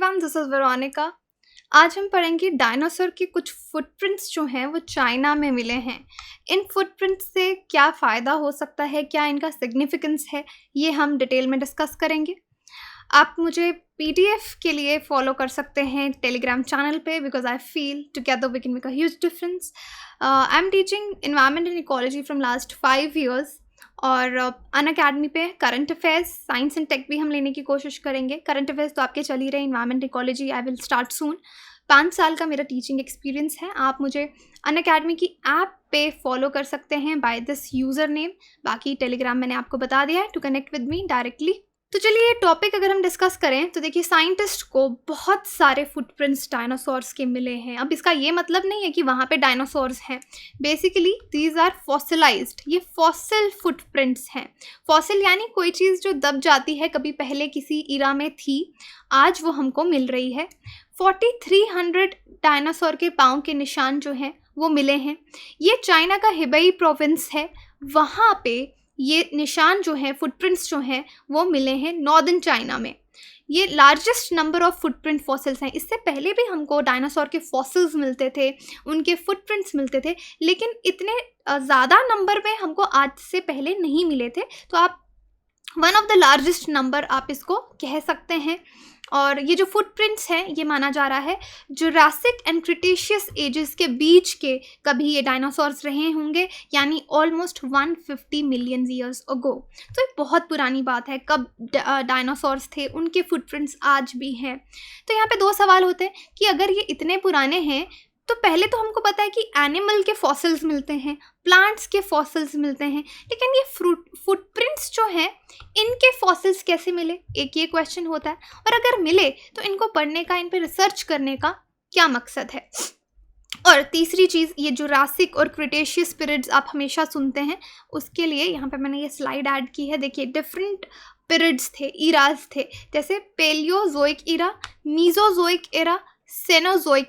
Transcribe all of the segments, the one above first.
Everyone, this is Veronica. आज हम पढ़ेंगे डायनासोर के कुछ फुटप्रिंट्स जो हैं वो चाइना में मिले हैं। इन फुटप्रिंट्स से क्या फ़ायदा हो सकता है, क्या इनका सिग्निफिकेंस है, ये हम डिटेल में डिस्कस करेंगे। आप मुझे पीडीएफ के लिए फॉलो कर सकते हैं टेलीग्राम चैनल पे, because I feel together we can make a huge difference. I am teaching environment and ecology from last 5 years और अनअकैडमी पे current affairs, science and tech भी हम लेने की कोशिश करेंगे। करंट अफेयर्स तो आपके चल ही रहे, environment ecology I will start सून। 5 साल का मेरा टीचिंग एक्सपीरियंस है। आप मुझे अनअकैडमी की ऐप पे फॉलो कर सकते हैं बाय दिस यूज़र नेम। बाकी टेलीग्राम मैंने आपको बता दिया है to connect with me directly. तो चलिए ये टॉपिक अगर हम डिस्कस करें तो देखिए, साइंटिस्ट को बहुत सारे फुटप्रिंट्स डायनासोर्स के मिले हैं। अब इसका ये मतलब नहीं है कि वहाँ पे डायनासोर्स हैं। बेसिकली दीज आर फॉसिलाइज्ड, ये फॉसिल फुटप्रिंट्स हैं। फॉसिल यानी कोई चीज़ जो दब जाती है, कभी पहले किसी इरा में थी, आज वो हमको मिल रही है। 4300 डायनासोर के पाँव के निशान जो हैं वो मिले हैं। ये चाइना का हिबई प्रोविंस है, वहाँ पे ये निशान जो हैं, फुटप्रिंट्स जो हैं वो मिले हैं नॉर्दर्न चाइना में। ये largest number of footprint fossils हैं। इससे पहले भी हमको डायनासोर के फॉसिल्स मिलते थे, उनके फुटप्रिंट्स मिलते थे, लेकिन इतने ज़्यादा नंबर में हमको आज से पहले नहीं मिले थे। तो आप one of the largest number आप इसको कह सकते हैं। और ये जो फुटप्रिंट्स हैं, ये माना जा रहा है जुरासिक एंड क्रिटेशियस एजेस के बीच के कभी ये डायनासोर्स रहे होंगे, यानी ऑलमोस्ट 150 मिलियन ईयर्स अगो। तो ये बहुत पुरानी बात है, कब डायनासोर्स थे, उनके फुटप्रिंट्स आज भी हैं। तो यहाँ पे दो सवाल होते हैं कि अगर ये इतने पुराने हैं तो पहले तो हमको पता है कि एनिमल के फॉसिल्स मिलते हैं, प्लांट्स के फॉसिल्स मिलते हैं, लेकिन ये फुटप्रिंट्स जो हैं इनके फॉसिल्स कैसे मिले, एक ये क्वेश्चन होता है। और अगर मिले तो इनको पढ़ने का, इन पे रिसर्च करने का क्या मकसद है। और तीसरी चीज़, ये जुरासिक और क्रिटेशियस पीरियड्स आप हमेशा सुनते हैं, उसके लिए यहाँ पे मैंने ये स्लाइड ऐड की है। देखिए, डिफरेंट पीरियड्स थे, इराज थे, जैसे पेलियोजोइक इरा, मीजोजोइक एरा, सेनोजोइक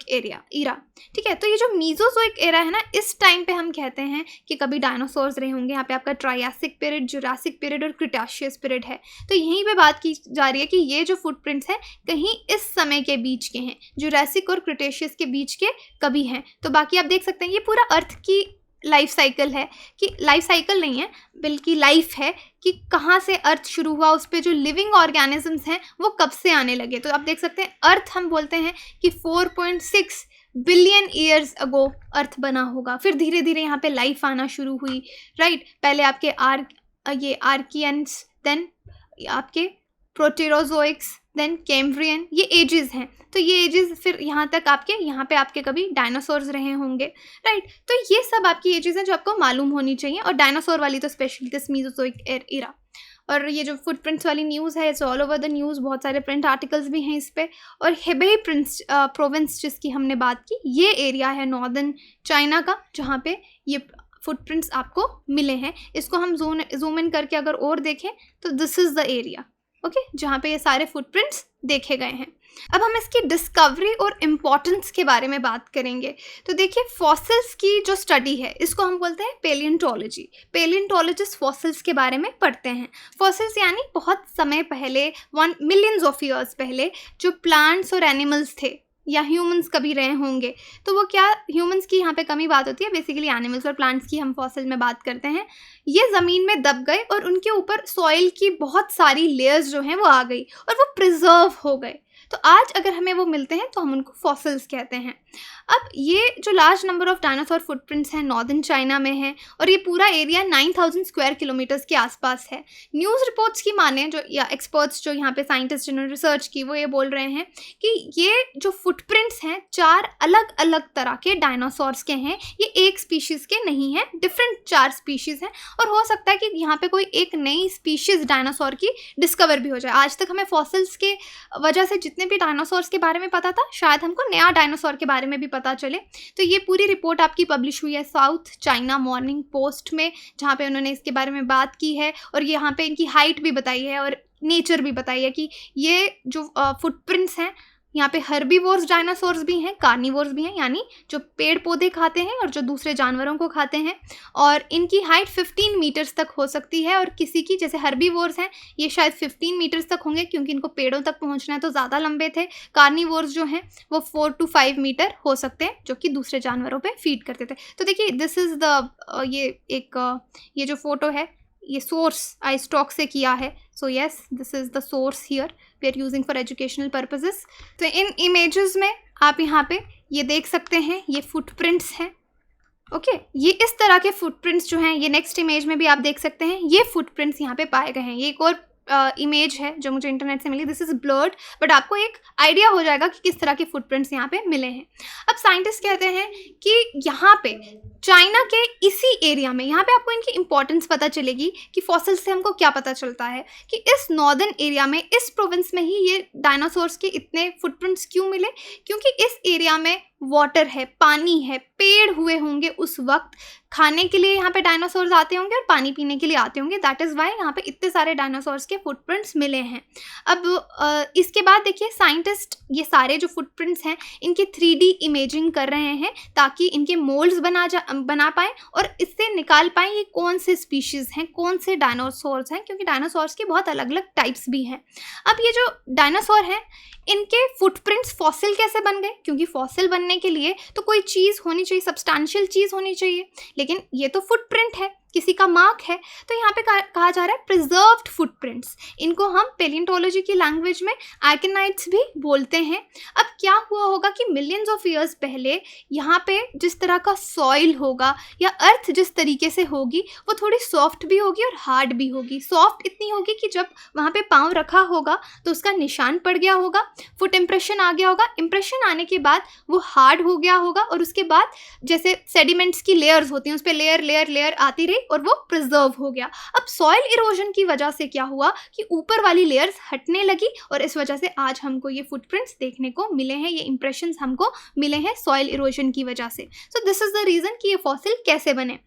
इरा। ठीक है, तो ये जो मीजोजोइक एरा है ना, इस टाइम पे हम कहते हैं कि कभी डायनासोर्स रहे होंगे। यहाँ पे आपका ट्रायासिक पीरियड, जुरासिक पीरियड और क्रिटाशियस पीरियड है। तो यहीं पे बात की जा रही है कि ये जो फुटप्रिंट्स हैं कहीं इस समय के बीच के हैं, जुरासिक और क्रिटेशियस के बीच के कभी हैं। तो बाकी आप देख सकते हैं ये पूरा अर्थ की लाइफ साइकिल है, कि लाइफ साइकिल नहीं है बल्कि लाइफ है, कि कहाँ से अर्थ शुरू हुआ, उस पर जो लिविंग ऑर्गेनिजम्स हैं वो कब से आने लगे। तो आप देख सकते हैं अर्थ हम बोलते हैं कि 4.6 बिलियन ईयर्स अगो अर्थ बना होगा। फिर धीरे धीरे यहाँ पे लाइफ आना शुरू हुई, राइट। पहले आपके ये आर्कियंस, देन आपके प्रोटेरोजोइक्स, देन कैम्ब्रियन, ये एजेस हैं। तो ये एजेस फिर यहाँ तक यहाँ पे आपके कभी डायनासोर्स रहे होंगे, राइट। तो ये सब आपकी एजेस हैं जो आपको मालूम होनी चाहिए, और डायनासोर वाली तो स्पेशली दिस मीजोजोइक इरा। और ये जो फुटप्रिंट्स वाली न्यूज़ है, it's all over the news, बहुत सारे प्रिंट आर्टिकल्स भी हैं इस पर। और हेबेई प्रोविंस जिसकी हमने बात की, ये एरिया है नॉर्दर्न चाइना का जहाँ पे ये फुटप्रिंट्स आपको मिले हैं। इसको हम जूम इन करके अगर और देखें तो this is the area, okay, जहाँ पे ये सारे फुटप्रिंट्स देखे गए हैं। अब हम इसकी डिस्कवरी और इम्पॉर्टेंस के बारे में बात करेंगे। तो देखिए, फॉसिल्स की जो स्टडी है इसको हम बोलते हैं पेलियोंटोलॉजी। पेलियोंटोलॉजिस्ट फॉसिल्स के बारे में पढ़ते हैं। फॉसिल्स यानी बहुत समय पहले, 1 मिलियंस ऑफ ईयर्स पहले जो प्लांट्स और एनिमल्स थे, या ह्यूमंस कभी रहे होंगे। तो वो क्या, ह्यूमंस की यहाँ पे कमी बात होती है, बेसिकली एनिमल्स और प्लांट्स की हम फॉसिल में बात करते हैं। ये ज़मीन में दब गए और उनके ऊपर सॉइल की बहुत सारी लेयर्स जो हैं वो आ गई और वो प्रिजर्व हो गए। तो आज अगर हमें वो मिलते हैं तो हम उनको फॉसिल्स कहते हैं। अब ये जो large number of dinosaur footprints हैं नॉर्दर्न चाइना में है, और ये पूरा एरिया 9000 स्क्वायर किलोमीटर्स के आसपास है। न्यूज़ रिपोर्ट्स की माने, जो या एक्सपर्ट्स जो यहाँ पे साइंटिस्ट जिन्होंने रिसर्च की, वो ये बोल रहे हैं कि ये जो फुटप्रिंट्स हैं 4 अलग अलग तरह के डायनासोर्स के हैं, ये एक स्पीशीज़ के नहीं हैं, डिफरेंट 4 स्पीशीज़ हैं। और हो सकता है कि यहाँ पे कोई एक नई स्पीशीज़ डायनासोर की डिस्कवर भी हो जाए। आज तक हमें फॉसिल्स के वजह से जितने भी डायनासोर्स के बारे में पता था, शायद हमको नया डायनासोर के बारे में भी पता चले। तो ये पूरी रिपोर्ट आपकी पब्लिश हुई है साउथ चाइना मॉर्निंग पोस्ट में, जहाँ पे उन्होंने इसके बारे में बात की है, और यहाँ पे इनकी हाइट भी बताई है और नेचर भी बताई है कि ये जो फुटप्रिंट्स हैं यहाँ पे हर्बीवोर्स डायनासोर्स भी हैं, कार्निवोर्स भी हैं, यानी जो पेड़ पौधे खाते हैं और जो दूसरे जानवरों को खाते हैं। और इनकी हाइट 15 मीटर्स तक हो सकती है, और किसी की, जैसे हर्बीवोर्स हैं, ये शायद 15 मीटर्स तक होंगे क्योंकि इनको पेड़ों तक पहुँचना है तो ज़्यादा लंबे थे। कार्निवोर्स जो हैं वो 4 to 5 मीटर हो सकते हैं, जो कि दूसरे जानवरों पे फीड करते थे। तो देखिए, दिस इज़ द ये जो फोटो है, ये सोर्स iStock से किया है। So yes, this is the source here we are using for educational purposes. तो इन इमेजेस में आप यहाँ पे ये देख सकते हैं, ये फुटप्रिंट्स हैं। ओके, ये इस तरह के फुटप्रिंट्स जो हैं, ये नेक्स्ट इमेज में भी आप देख सकते हैं, ये फुटप्रिंट्स यहाँ पे पाए गए हैं। ये एक और इमेज है जो मुझे इंटरनेट से मिली, दिस इज़ ब्लर्ड, बट आपको एक आइडिया हो जाएगा कि किस तरह के फुटप्रिंट्स यहाँ पे मिले हैं। अब साइंटिस्ट कहते हैं कि यहाँ पे चाइना के इसी एरिया में, यहाँ पे आपको इनकी इंपॉर्टेंस पता चलेगी कि फॉसिल से हमको क्या पता चलता है कि इस नॉर्दर्न एरिया में, इस प्रोविंस में ही ये डायनासोर्स के इतने फुटप्रिंट्स क्यों मिले, क्योंकि इस एरिया में वाटर है, पानी है, पेड़ हुए होंगे उस वक्त, खाने के लिए यहाँ पे डायनासोर्स आते होंगे और पानी पीने के लिए आते होंगे, दैट इज़ वाई यहाँ पे इतने सारे डायनासोर्स के फुटप्रिंट्स मिले हैं। अब इसके बाद देखिए, साइंटिस्ट ये सारे जो फुटप्रिंट्स हैं इनकी 3D इमेजिंग कर रहे हैं ताकि इनके मोल्ड्स बना पाएँ और इससे निकाल पाएँ ये कौन से स्पीशीज़ हैं, कौन से डायनासोर्स हैं, क्योंकि डायनासोर्स की बहुत अलग अलग टाइप्स भी हैं। अब ये जो डायनासोर हैं, इनके फुटप्रिंट्स फॉसिल कैसे बन गए, क्योंकि फॉसिल बनने के लिए तो कोई चीज़ होनी चाहिए, सब्सटैंशियल चीज़ होनी चाहिए, लेकिन ये तो फुटप्रिंट है, किसी का मार्क है। तो यहाँ पे कहा जा रहा है प्रिजर्व्ड फुटप्रिंट्स। इनको हम पेलियोंटोलॉजी की लैंग्वेज में आर्केनाइट्स भी बोलते हैं। अब क्या हुआ होगा कि मिलियंस ऑफ ईयर्स पहले यहाँ पे जिस तरह का सॉइल होगा या अर्थ जिस तरीके से होगी, वो थोड़ी सॉफ्ट भी होगी और हार्ड भी होगी। सॉफ्ट इतनी होगी कि जब वहाँ पे पाँव रखा होगा तो उसका निशान पड़ गया होगा, फुट इम्प्रेशन आ गया होगा, इम्प्रेशन आने के बाद वो हार्ड हो गया होगा, और उसके बाद जैसे सेडिमेंट्स की लेयर्स होती हैं उस पर लेयर लेयर लेयर आती रही और वो प्रिजर्व हो गया। अब सॉइल इरोजन की वजह से क्या हुआ कि ऊपर वाली लेयर्स हटने लगी, और इस वजह से आज हमको ये फुटप्रिंट्स देखने को मिले हैं, ये इंप्रेशंस हमको मिले हैं सॉइल इरोजन की वजह से। So this is the reason कि ये फॉसिल कैसे बने।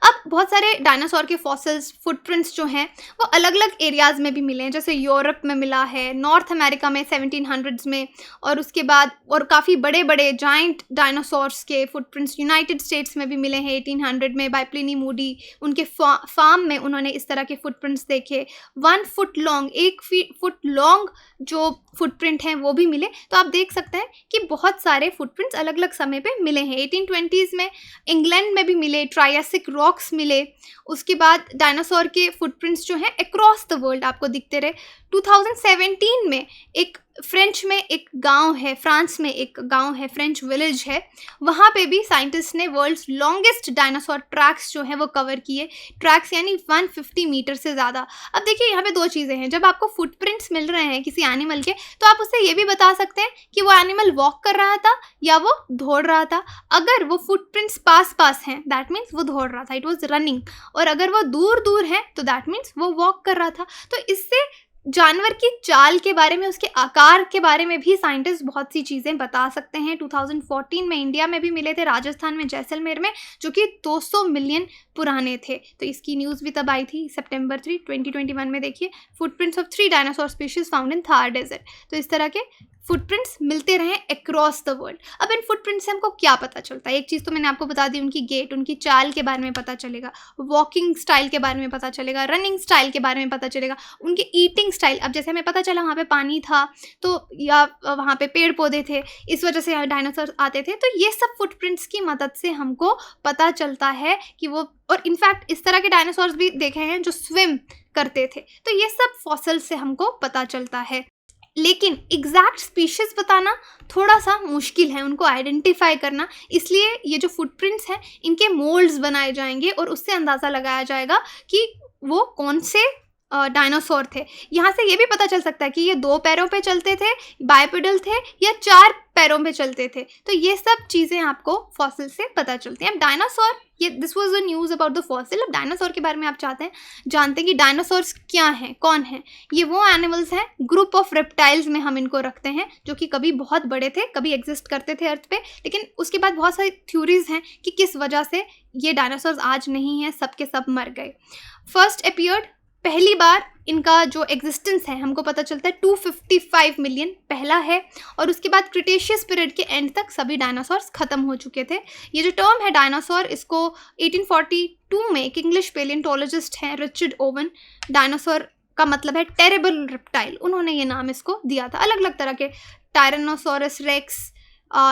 अब बहुत सारे डायनासोर के फॉसिल्स, फुटप्रिंट्स जो हैं वो अलग अलग एरियाज़ में भी मिले हैं, जैसे यूरोप में मिला है, नॉर्थ अमेरिका में 1700s में, और उसके बाद और काफ़ी बड़े बड़े जाइंट डायनासोर्स के फुटप्रिंट्स यूनाइटेड स्टेट्स में भी मिले हैं 1800 में बाय प्लिनी मूडी। उनके फार्म में उन्होंने इस तरह के फुटप्रिंट्स देखे। 1 फुट लॉन्ग, 1 फुट लॉन्ग जो फुटप्रिंट हैं वो भी मिले। तो आप देख सकते हैं कि बहुत सारे फुटप्रिंट्स अलग अलग समय पे मिले हैं। 1820s में इंग्लैंड में भी मिले, ट्रायसिक रॉक्स मिले। उसके बाद डायनासोर के फुटप्रिंट्स जो हैं अक्रॉस द वर्ल्ड आपको दिखते रहे। 2017 में एक फ्रेंच में एक गांव है, फ्रांस में एक गांव है, फ्रेंच विलेज है, वहाँ पे भी साइंटिस्ट ने वर्ल्ड्स लॉन्गेस्ट डायनासोर ट्रैक्स जो है वो कवर किए। ट्रैक्स यानी 150 मीटर से ज़्यादा। अब देखिए, यहाँ पे दो चीज़ें हैं। जब आपको फुटप्रिंट्स मिल रहे हैं किसी एनिमल के, तो आप उससे ये भी बता सकते हैं कि वो एनिमल वॉक कर रहा था या वो दौड़ रहा था। अगर वो फुटप्रिंट्स पास पास हैं, दैट मीन्स वो दौड़ रहा था, इट वॉज रनिंग। और अगर वो दूर दूर है तो दैट मीन्स वो वॉक कर रहा था। तो इससे जानवर की चाल के बारे में, उसके आकार के बारे में भी साइंटिस्ट बहुत सी चीज़ें बता सकते हैं। 2014 में इंडिया में भी मिले थे, राजस्थान में जैसलमेर में, जो कि 200 मिलियन पुराने थे। तो इसकी न्यूज़ भी तब आई थी सितंबर 3, 2021 में। देखिए, footprints of 3 dinosaur species found in Thar desert. तो इस तरह के फुटप्रिंट्स मिलते रहे अक्रॉस द वर्ल्ड। अब इन फुटप्रिंट से हमको क्या पता चलता है? एक चीज़ तो मैंने आपको बता दी, उनकी गेट, उनकी चाल के बारे में पता चलेगा, वॉकिंग स्टाइल के बारे में पता चलेगा, रनिंग स्टाइल के बारे में पता चलेगा, उनके ईटिंग स्टाइल। अब जैसे हमें पता चला वहाँ पे पानी था तो, या वहाँ पे पेड़ पौधे थे, इस वजह से यहाँ डायनासोर आते थे। तो ये सब फुटप्रिंट्स की मदद से हमको पता चलता है कि वो, और इनफैक्ट इस तरह के डायनासोर्स भी देखे हैं जो स्विम करते थे। तो ये सब फॉसिल से हमको पता चलता है। लेकिन एग्जैक्ट स्पीशीज़ बताना थोड़ा सा मुश्किल है, उनको आइडेंटिफाई करना। इसलिए ये जो फुटप्रिंट्स हैं इनके मोल्ड्स बनाए जाएंगे और उससे अंदाज़ा लगाया जाएगा कि वो कौन से डायनासोर थे। यहाँ से ये भी पता चल सकता है कि ये 2 पैरों पे चलते थे, बाइपेडल थे, या 4 पैरों पे चलते थे। तो ये सब चीज़ें आपको फॉसिल से पता चलती हैं। अब डायनासोर, ये this was the news about the fossil. अब डायनासोर के बारे में आप जानते हैं कि डायनासोर्स क्या हैं, कौन हैं? ये वो एनिमल्स हैं, ग्रुप ऑफ रेप्टाइल्स में हम इनको रखते हैं, जो कि कभी बहुत बड़े थे, कभी एग्जिस्ट करते थे अर्थ पे, लेकिन उसके बाद बहुत सारी थ्योरीज हैं कि किस वजह से ये डायनासोर्स आज नहीं हैं, सब के सब मर गए। फर्स्ट अपीयर्ड, पहली बार इनका जो एग्जिस्टेंस है हमको पता चलता है 255 मिलियन पहला है, और उसके बाद क्रिटेशियस पीरियड के एंड तक सभी डायनासोर्स ख़त्म हो चुके थे। ये जो टर्म है डायनासोर, इसको 1842 में एक इंग्लिश पेलियोंटोलॉजिस्ट हैं रिचर्ड ओवन, डायनासोर का मतलब है टेरेबल रिप्टाइल, उन्होंने ये नाम इसको दिया था। अलग अलग तरह के टायरेनोसोरस रेक्स,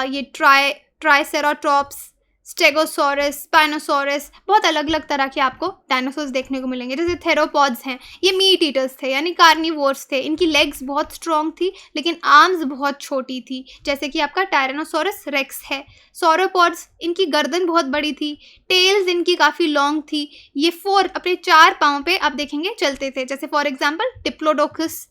ये ट्राइसेराटॉप्स, स्टेगोसॉरस, स्पाइनोसॉरस, बहुत अलग अलग तरह के आपको डायनासोर्स देखने को मिलेंगे। जैसे थेरोपॉड्स हैं, ये मीट ईटर्स थे यानी कार्निवोर्स थे। इनकी लेग्स बहुत स्ट्रॉन्ग थी लेकिन आर्म्स बहुत छोटी थी, जैसे कि आपका टायरेनोसोरस रेक्स है। सॉरोपॉड्स, इनकी गर्दन बहुत बड़ी थी, टेल्स इनकी काफ़ी लॉन्ग थी। ये अपने 4 पाँव पे आप देखेंगे चलते थे, जैसे for example Diplodocus.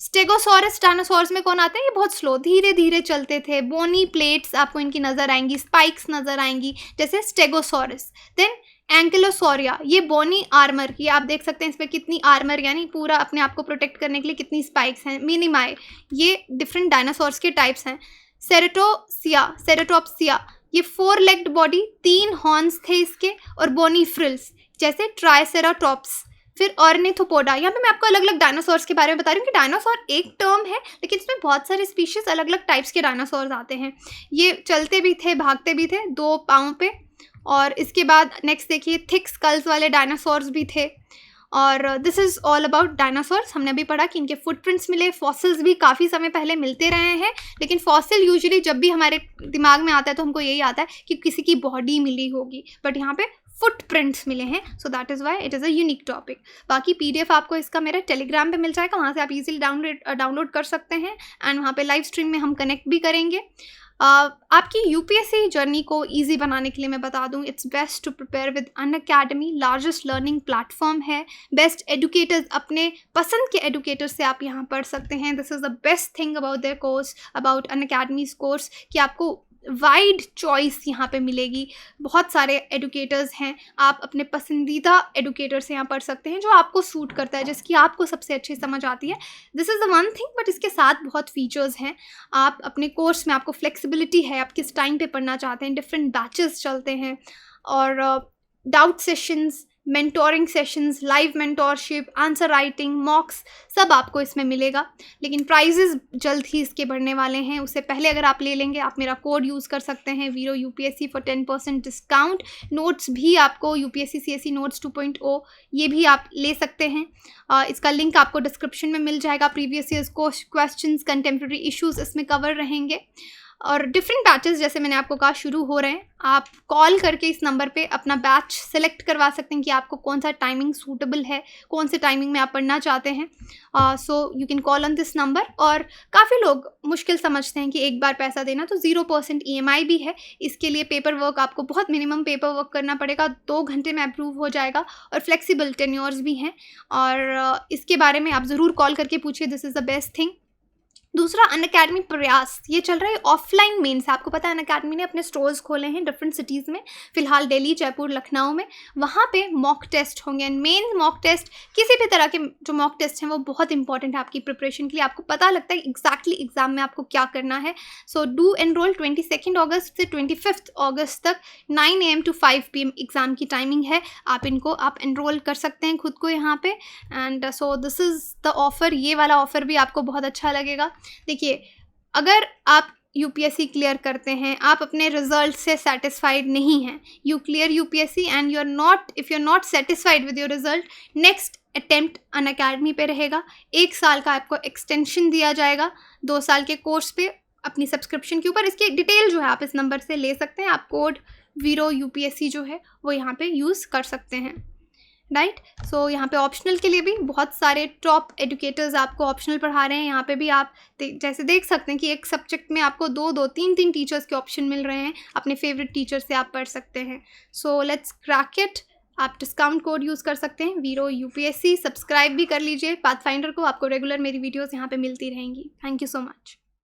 Stegosaurus dinosaurs में कौन आते हैं, ये बहुत स्लो धीरे धीरे चलते थे। बोनी प्लेट्स आपको इनकी नज़र आएंगी, स्पाइक्स नज़र आएंगी जैसे स्टेगोसॉरस। देन एंकिलोसोरिया, ये बोनी आर्मर, ये आप देख सकते हैं इसमें कितनी आर्मर यानी पूरा अपने आप को प्रोटेक्ट करने के लिए कितनी स्पाइक्स हैं। मिनिमाई, ये डिफरेंट डायनासोर्स के टाइप्स हैं। सेरेटोप्सिया, ये 4 लेग्ड बॉडी, 3 हॉर्न्स थे इसके, और बोनी फ्रिल्स जैसे ट्राइसेराटॉप्स। फिर ऑर्निथोपोडा, यहाँ पे मैं आपको अलग अलग डायनासोर्स के बारे में बता रही हूँ कि डायनासोर एक टर्म है लेकिन इसमें बहुत सारे स्पीशीज अलग अलग टाइप्स के डायनासोर्स आते हैं। ये चलते भी थे, भागते भी थे 2 पाँव पे। और इसके बाद नेक्स्ट देखिए, थिक स्कल्स वाले डायनासोर्स भी थे। और this is all about dinosaurs. हमने अभी पढ़ा कि इनके फुटप्रिंट्स मिले, फॉसिल्स भी काफ़ी समय पहले मिलते रहे हैं, लेकिन फॉसिल यूजुअली जब भी हमारे दिमाग में आता है तो हमको यही आता है कि किसी की बॉडी मिली होगी, बट यहाँ पे फुटप्रिंट्स मिले हैं, so that is why it is a unique topic. बाकी PDF आपको इसका मेरे टेलीग्राम पे मिल जाएगा, वहाँ से आप इजीली डाउनलोड कर सकते हैं, एंड वहाँ पे लाइव स्ट्रीम में हम कनेक्ट भी करेंगे। आपकी UPSC जर्नी को ईजी बनाने के लिए मैं बता दूं, it's best to prepare with Unacademy, largest learning platform है। बेस्ट एडुकेटर्स, अपने पसंद के एडुकेटर से आप यहाँ पढ़ सकते हैं। This is the best thing about their course, about Unacademy's course, कि आपको वाइड चॉइस यहाँ पे मिलेगी। बहुत सारे एडुकेटर्स हैं, आप अपने पसंदीदा एडुकेटर से यहाँ पढ़ सकते हैं जो आपको सूट करता है, जिसकी आपको सबसे अच्छी समझ आती है। This is the one thing, but इसके साथ बहुत फीचर्स हैं। आप अपने कोर्स में, आपको फ्लेक्सिबिलिटी है, आप किस टाइम पे पढ़ना चाहते हैं, डिफरेंट बैचेस चलते हैं, और doubt sessions, mentoring sessions, live mentorship, answer writing, मॉक्स, सब आपको इसमें मिलेगा। लेकिन प्राइजेस जल्द ही इसके बढ़ने वाले हैं, उससे पहले अगर आप ले लेंगे, आप मेरा कोड यूज़ कर सकते हैं वीरो UPSC फॉर 10% डिस्काउंट। नोट्स भी आपको UPSC CSE नोट्स 2.0 ये भी आप ले सकते हैं। इसका लिंक आपको डिस्क्रिप्शन में मिल जाएगा। Previous years questions, contemporary issues इसमें कवर रहेंगे, और डिफरेंट बैचेस जैसे मैंने आपको कहा शुरू हो रहे हैं। आप कॉल करके इस नंबर पे अपना बैच सेलेक्ट करवा सकते हैं कि आपको कौन सा टाइमिंग सूटेबल है, कौन से टाइमिंग में आप पढ़ना चाहते हैं। So you can call on this number. और काफ़ी लोग मुश्किल समझते हैं कि एक बार पैसा देना, तो 0% EMI भी है। इसके लिए पेपर वर्क, आपको बहुत मिनिमम पेपर वर्क करना पड़ेगा, 2 घंटे में अप्रूव हो जाएगा, और फ्लेक्सिबल टेन्योर्स भी हैं। और इसके बारे में आप ज़रूर कॉल करके पूछिए, this is the best thing. दूसरा, अनअकैडमी प्रयास, ये चल रहा है ऑफलाइन मेंस। आपको पता है अनअकैडमी ने अपने स्टोर्स खोले हैं डिफरेंट सिटीज़ में, फिलहाल दिल्ली, जयपुर, लखनऊ में। वहाँ पे मॉक टेस्ट होंगे, एंड मेन मॉक टेस्ट, किसी भी तरह के जो मॉक टेस्ट हैं वो बहुत इंपॉर्टेंट है आपकी प्रिपरेशन के लिए। आपको पता लगता है एग्जैक्टली एग्जाम में आपको क्या करना है। So do enrol. 22 अगस्त से 25 अगस्त तक 9 AM to 5 PM एग्ज़ाम की टाइमिंग है। आप एनरोल कर सकते हैं खुद को यहाँ पे। And so this is the offer. ये वाला ऑफ़र भी आपको बहुत अच्छा लगेगा। देखिए, अगर आप UPSC क्लियर करते हैं, आप अपने रिजल्ट से सेटिस्फाइड नहीं हैं, you clear UPSC and if you are not satisfied with your result, next attempt Unacademy पे रहेगा। 1 साल का आपको एक्सटेंशन दिया जाएगा 2 साल के कोर्स पे अपनी सब्सक्रिप्शन के ऊपर। इसकी डिटेल जो है आप इस नंबर से ले सकते हैं। आप कोड वीरो UPSC जो है वो यहाँ पे यूज़ कर सकते हैं, राइट। सो यहाँ पे ऑप्शनल के लिए भी बहुत सारे टॉप एडुकेटर्स आपको ऑप्शनल पढ़ा रहे हैं। यहाँ पे भी आप जैसे देख सकते हैं कि एक सब्जेक्ट में आपको 2-2, 3-3 टीचर्स के ऑप्शन मिल रहे हैं। अपने फेवरेट टीचर से आप पढ़ सकते हैं। So let's crack it. आप डिस्काउंट कोड यूज़ कर सकते हैं वीरो UPSC। सब्सक्राइब भी कर लीजिए पाथफाइंडर को, आपको रेगुलर मेरी वीडियोज़ यहाँ पे मिलती रहेंगी। Thank you so much.